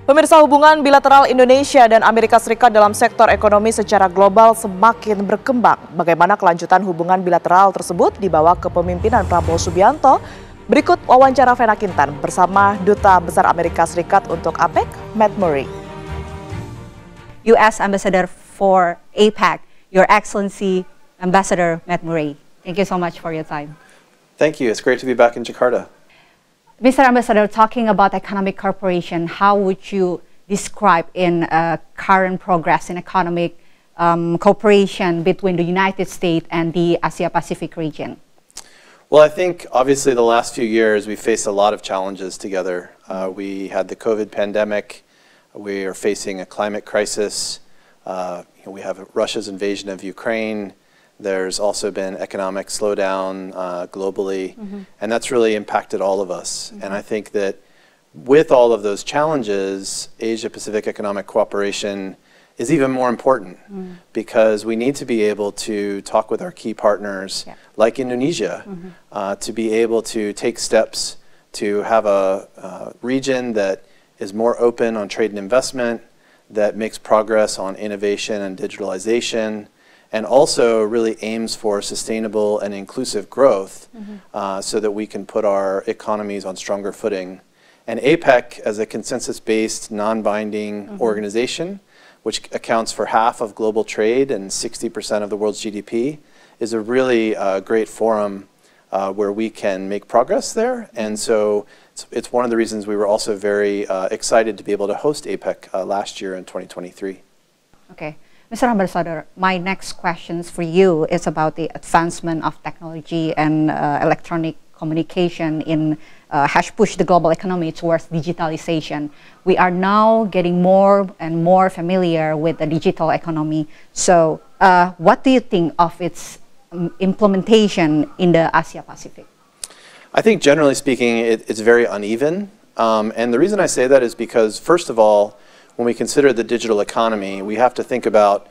Pemirsa, hubungan bilateral Indonesia dan Amerika Serikat dalam sektor ekonomi secara global semakin berkembang. Bagaimana kelanjutan hubungan bilateral tersebut di bawah kepemimpinan Prabowo Subianto? Berikut wawancara Vena Kintan bersama Duta Besar Amerika Serikat untuk APEC, Matt Murray. U.S. Ambassador for APEC, Your Excellency Ambassador Matt Murray. Thank you so much for your time. Thank you. It's great to be back in Jakarta. Mr. Ambassador, talking about economic cooperation, how would you describe in current progress in economic cooperation between the United States and the Asia-Pacific region? Well, I think obviously the last few years we faced a lot of challenges together. We had the COVID pandemic. We are facing a climate crisis. We have Russia's invasion of Ukraine. There's also been economic slowdown globally, and that's really impacted all of us. And I think that with all of those challenges, Asia-Pacific economic cooperation is even more important because we need to be able to talk with our key partners like Indonesia to be able to take steps to have a region that is more open on trade and investment, that makes progress on innovation and digitalization, and also really aims for sustainable and inclusive growth so that we can put our economies on stronger footing. And APEC, as a consensus-based, non-binding organization, which accounts for half of global trade and 60% of the world's GDP, is a really great forum where we can make progress there. And so it's one of the reasons we were also very excited to be able to host APEC last year in 2023. Okay. Mr. Ambassador, my next questions for you is about the advancement of technology and electronic communication has pushed the global economy towards digitalization. We are now getting more and more familiar with the digital economy. So what do you think of its implementation in the Asia-Pacific? I think generally speaking, it's very uneven. And the reason I say that is because, first of all, when we consider the digital economy, we have to think about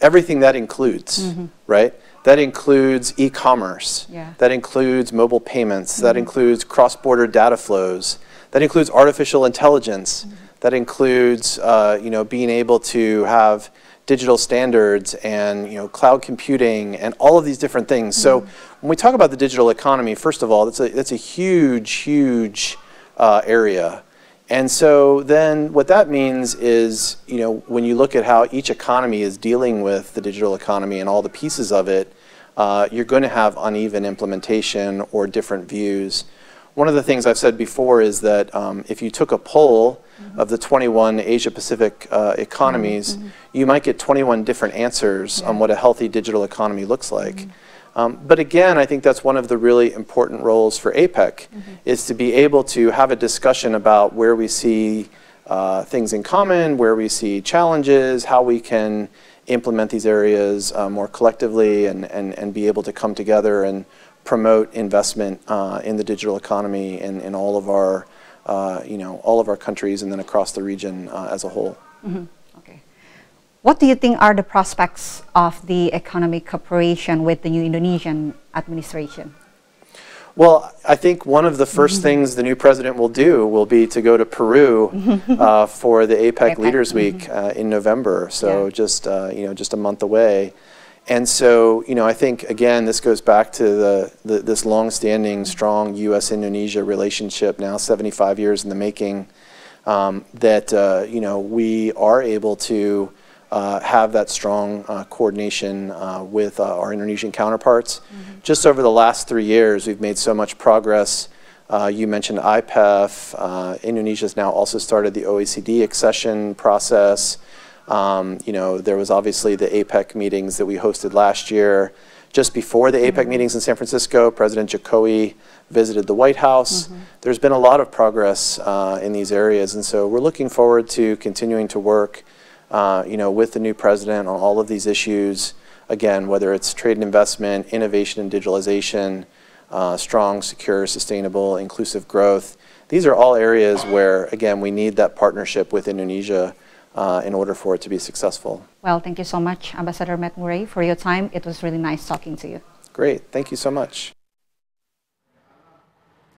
everything that includes, right? That includes e-commerce, that includes mobile payments, that includes cross-border data flows, that includes artificial intelligence, that includes being able to have digital standards and cloud computing and all of these different things. So when we talk about the digital economy, first of all, that's a huge area. And so then what that means is, when you look at how each economy is dealing with the digital economy and all the pieces of it, you're going to have uneven implementation or different views. One of the things I've said before is that if you took a poll of the 21 Asia-Pacific economies, you might get 21 different answers on what a healthy digital economy looks like. But again, I think that's one of the really important roles for APEC, is to be able to have a discussion about where we see things in common, where we see challenges, how we can implement these areas more collectively and be able to come together and promote investment in the digital economy in all of our, all of our countries and then across the region as a whole. Okay. What do you think are the prospects of the economic cooperation with the new Indonesian administration? Well, I think one of the first things the new president will do will be to go to Peru for the APEC Leaders Week in November. So just a month away. And so, I think, again, this goes back to this long-standing, strong U.S.-Indonesia relationship, now 75 years in the making, that, we are able to have that strong coordination with our Indonesian counterparts. Just over the last 3 years, we've made so much progress. You mentioned IPEF. Indonesia's now also started the OECD accession process. There was obviously the APEC meetings that we hosted last year. Just before the APEC meetings in San Francisco, President Jokowi visited the White House. There's been a lot of progress in these areas, and so we're looking forward to continuing to work with the new president on all of these issues. Again, whether it's trade and investment, innovation and digitalization, strong, secure, sustainable, inclusive growth. These are all areas where, again, we need that partnership with Indonesia in order for it to be successful. Well, thank you so much, Ambassador Matt Murray, for your time. It was really nice talking to you. Great. Thank you so much.